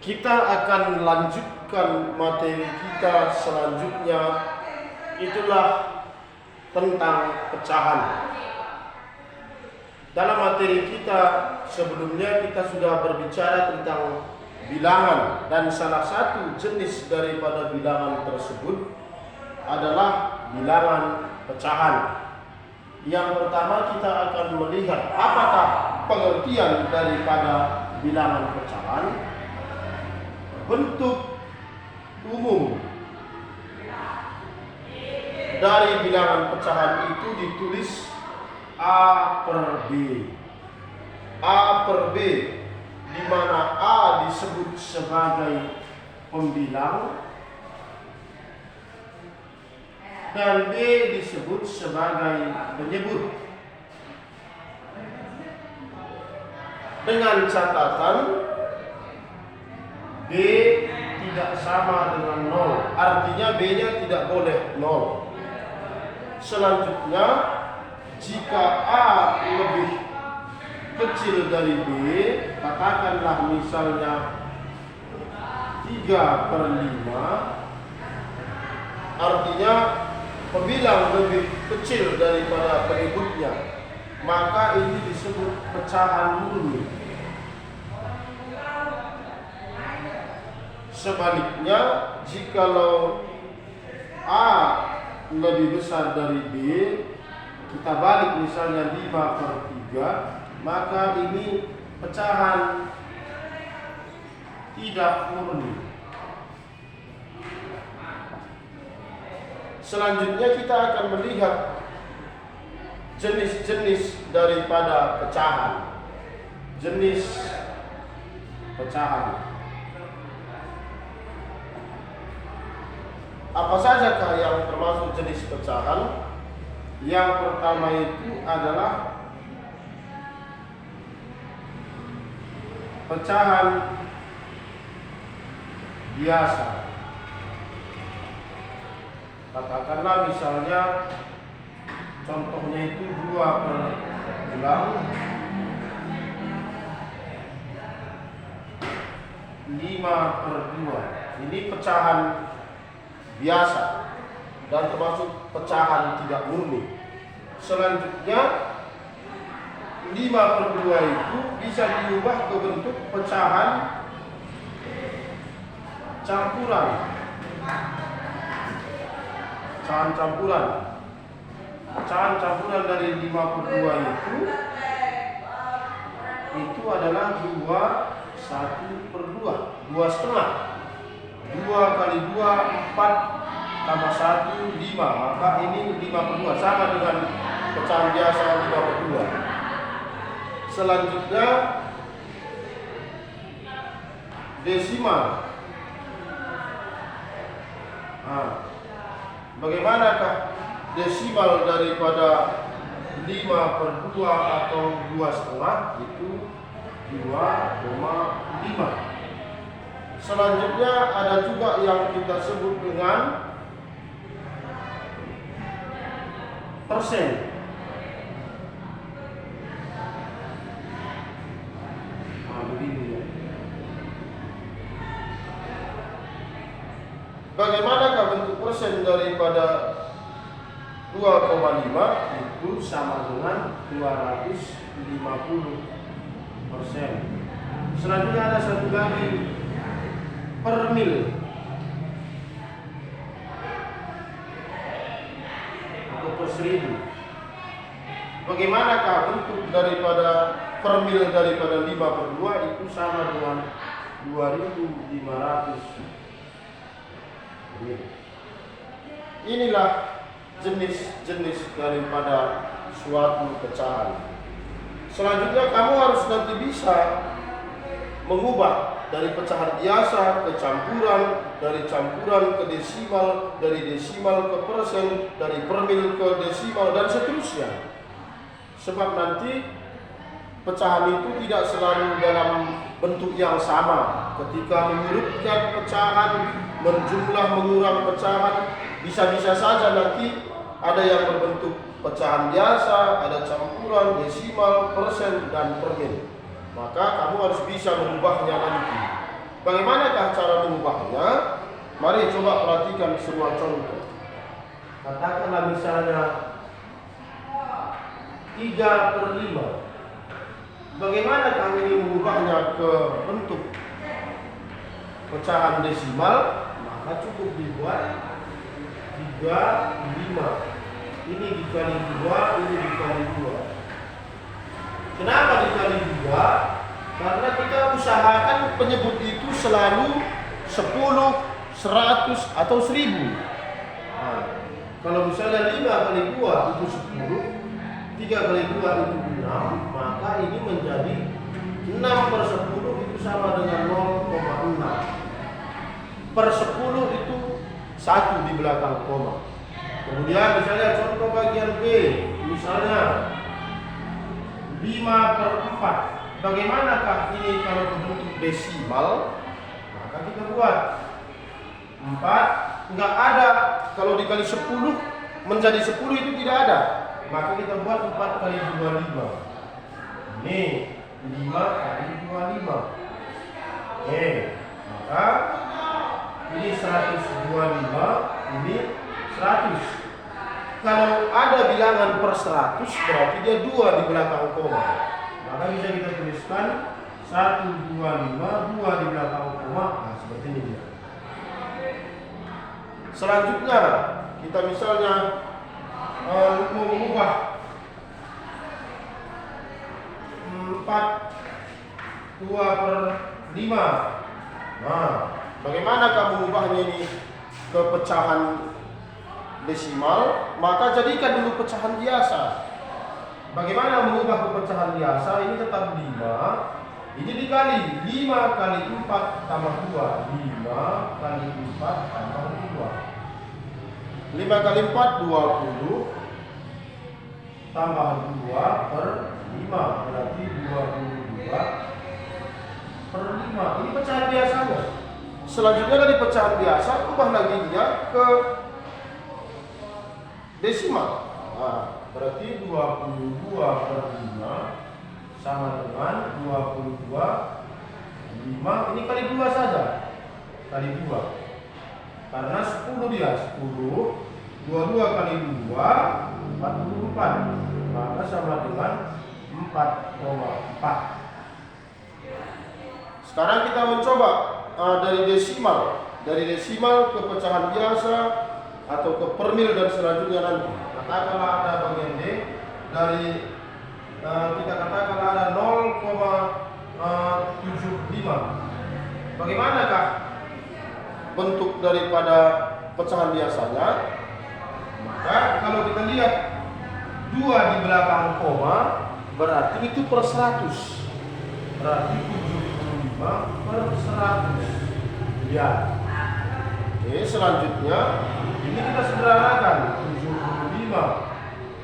Kita akan lanjutkan materi kita selanjutnya, itulah tentang pecahan. Dalam materi kita sebelumnya kita sudah berbicara tentang bilangan, dan salah satu jenis daripada bilangan tersebut adalah bilangan pecahan. Yang pertama kita akan melihat apakah pengertian daripada bilangan pecahan. Bentuk umum dari bilangan pecahan itu ditulis A per B. A per B, di mana A disebut sebagai pembilang dan B disebut sebagai penyebut. Dengan catatan B tidak sama dengan 0, artinya B-nya tidak boleh 0. Selanjutnya, jika A lebih kecil dari B, katakanlah misalnya 3 per 5, artinya pembilang lebih kecil daripada penyebutnya, maka ini disebut pecahan murni. Sebaliknya, jikalau A lebih besar dari B, kita balik misalnya 5 per 3, maka ini pecahan tidak murni. Selanjutnya kita akan melihat jenis-jenis daripada pecahan. Jenis pecahan. Apa sajakah yang termasuk jenis pecahan? Yang pertama itu adalah pecahan biasa. Katakanlah misalnya contohnya itu 2 per bilang 5 per 2. Ini pecahan biasa dan termasuk pecahan tidak murni. Selanjutnya 5 per 2 itu bisa diubah ke bentuk pecahan campuran. Pecahan campuran dari 5 per 2 itu adalah 2 1 per 2, 2 setengah. 2 kali 2 4 tambah 1 5, maka ini 5 per 2 sama dengan pecahan biasa 5 per 2. Selanjutnya desimal. Bagaimanakah desimal daripada 5 per 2 atau 2 setengah? Itu 2,5. Selanjutnya ada juga yang kita sebut dengan persen. Begini ya. Bagaimanakah bentuk persen daripada 2,5? Itu sama dengan 250%. Selanjutnya ada satu lagi, per mil atau per 1000. Bagaimanakah bentuk daripada per mil daripada 5 per 2? Itu sama dengan 2500 mil. Inilah jenis-jenis daripada suatu pecahan. Selanjutnya kamu harus nanti bisa mengubah dari pecahan biasa ke campuran, dari campuran ke desimal, dari desimal ke persen, dari per mil ke desimal, dan seterusnya. Sebab nanti pecahan itu tidak selalu dalam bentuk yang sama. Ketika mengurutkan pecahan, menjumlah mengurang pecahan, bisa-bisa saja nanti ada yang berbentuk pecahan biasa, ada campuran, desimal, persen, dan per mil. Maka kamu harus bisa mengubahnya nanti. Bagaimanakah cara mengubahnya? Mari coba perhatikan sebuah contoh. Katakanlah misalnya 3/5. Bagaimana kami ini mengubahnya ke bentuk pecahan desimal? Maka cukup dibuat 3/5. Ini dikali 2, ini dikali 2. Kenapa dikali 2? Karena kita usahakan penyebut itu selalu 10, 100 atau 1000. Nah, kalau misalnya 5 kali 2 itu 10, 3 kali 2 itu 6, maka ini menjadi 6/10 itu sama dengan 0,6. Per 10 itu 1 di belakang koma. Kemudian misalnya contoh bagian B, misalnya 5/4. Bagaimanakah ini kalau bentuk desimal? Maka kita buat 4, enggak ada. Kalau dikali 10 menjadi 10 itu tidak ada. Maka kita buat 4 kali 25. Ini 5 kali 25. Oke, maka ini 125, ini 100. Kalau ada bilangan per 100 berarti dia 2 di belakang koma. Maka bisa kita tuliskan 125, 2 di belakang koma. Nah, seperti ini dia. Selanjutnya kita misalnya mengubah 4/2/5. Nah, bagaimana kamu mengubahnya ini ke pecahan desimal? Maka jadikan dulu pecahan biasa. Bagaimana mengubah ke pecahan biasa? Ini tetap 5. Ini dikali 5 kali 4 tambah 2. 5 kali 4 tambah 2. 5 kali 4 20 tambah 2/5 berarti 22/5. Ini pecahan biasanya. Selanjutnya dari pecahan biasa ubah lagi dia ke desimal. Nah, berarti 22/5 sama dengan 22/5. Ini kali 2 saja. Kali 2. Karena 10 dia 10. 22 kali 2 44. Maka sama dengan 4,4. Sekarang kita mencoba dari desimal ke pecahan biasa atau ke per mil dan selanjutnya nanti. Katakanlah ada bagian D dari kita katakanlah ada 0,75. Bagaimanakah bentuk daripada pecahan biasanya? Maka kalau kita lihat 2 di belakang koma berarti itu per 100. Berarti 75/100. Ya. Oke, selanjutnya ini kita sederhanakan. 75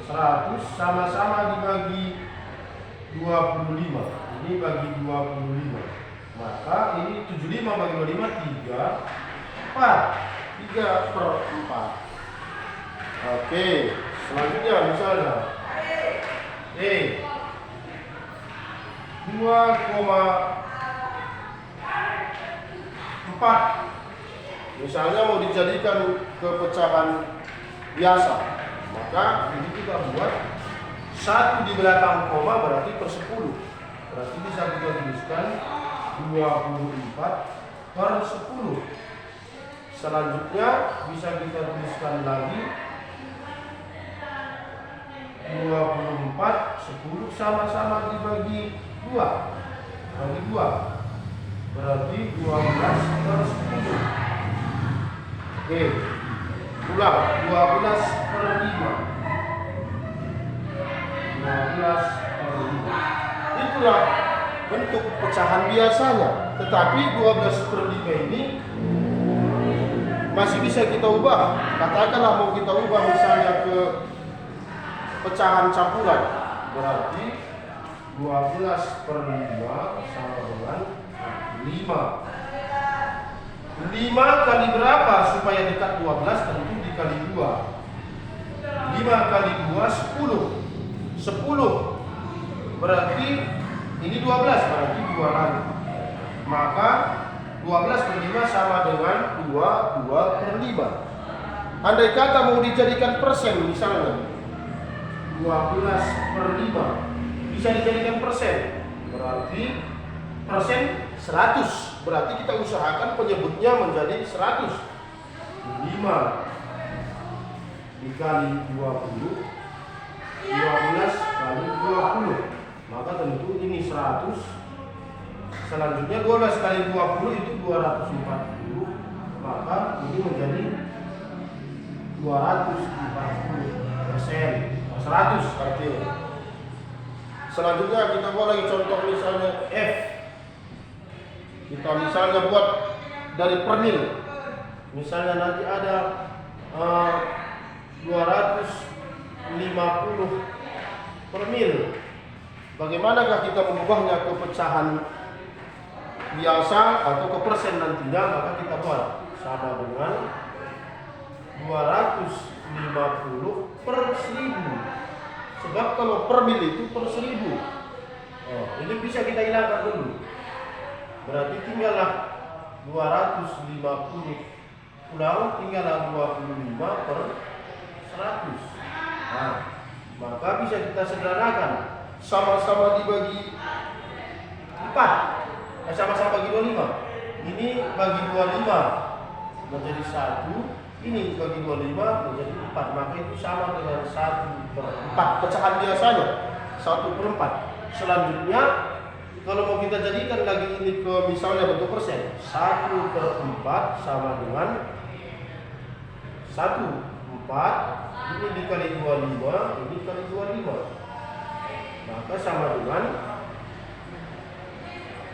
100 sama-sama dibagi 25. Ini bagi 25. Maka ini 75 bagi 25 3/4. 3/4. Oke, selanjutnya misalnya 2,4 misalnya mau dijadikan ke pecahan biasa, maka ini kita buat 1 di belakang koma berarti per 10. Berarti bisa kita tuliskan 24/10. Selanjutnya bisa kita tuliskan lagi 24, 10 sama-sama dibagi 2. Bagi 2. Berarti 12/10. Oke. Ulang, 12/5. 12/5. Itulah bentuk pecahan biasanya. Tetapi 12/5 ini masih bisa kita ubah. Katakanlah mau kita ubah misalnya ke pecahan campuran. Berarti 12/5 sama dengan 5. 5 kali berapa supaya dekat 12? Tentu dikali 2. 5 kali 2 10. 10 berarti ini 12 berarti 2 lagi. Maka 12 per 5 sama dengan 2 per 5. Andai kata mau dijadikan persen misalnya 12 per 5 bisa dijadikan persen, berarti persen 100. Berarti kita usahakan penyebutnya menjadi 100. 5 dikali 20, 12 kali 20, maka tentu ini 100. Selanjutnya 12 kali 20 itu 240, maka ini menjadi 240%, 100 artinya. Selanjutnya kita buat lagi contoh misalnya F. Kita misalnya buat dari per mil. Misalnya nanti ada 250 per mil. Bagaimanakah kita mengubahnya ke pecahan biasa atau ke persen nantinya? Maka kita buat sama dengan 250 per 1000. Sebab kalau per mil itu per 1000. Ini bisa kita hilangkan dulu. Berarti tinggallah 250 pulang, tinggallah 25 per 100. Maka bisa kita sederhanakan. Sama-sama dibagi 4. Sama-sama bagi 25. Ini bagi 25 menjadi 1. Ini bagi 25 menjadi 4. Maka itu sama dengan 1/4. Pecahan biasanya 1/4. Selanjutnya kalau mau kita jadikan lagi ini ke misalnya bentuk persen, 1/4 sama dengan 1/4. Ini dikali 25, ini dikali 25, maka sama dengan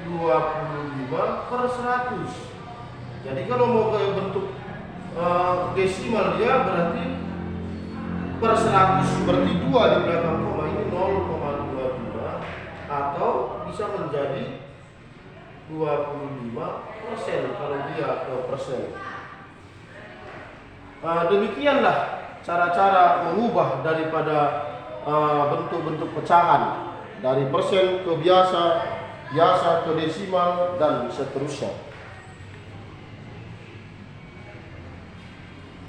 25 per 100. Jadi kalau mau ke bentuk desimal dia berarti per 100 berarti 2 di belakang koma, ini 0,22 atau bisa menjadi 25% kalau dia ke persen. Demikianlah cara-cara mengubah daripada bentuk-bentuk pecahan dari persen ke biasa, biasa ke desimal dan seterusnya.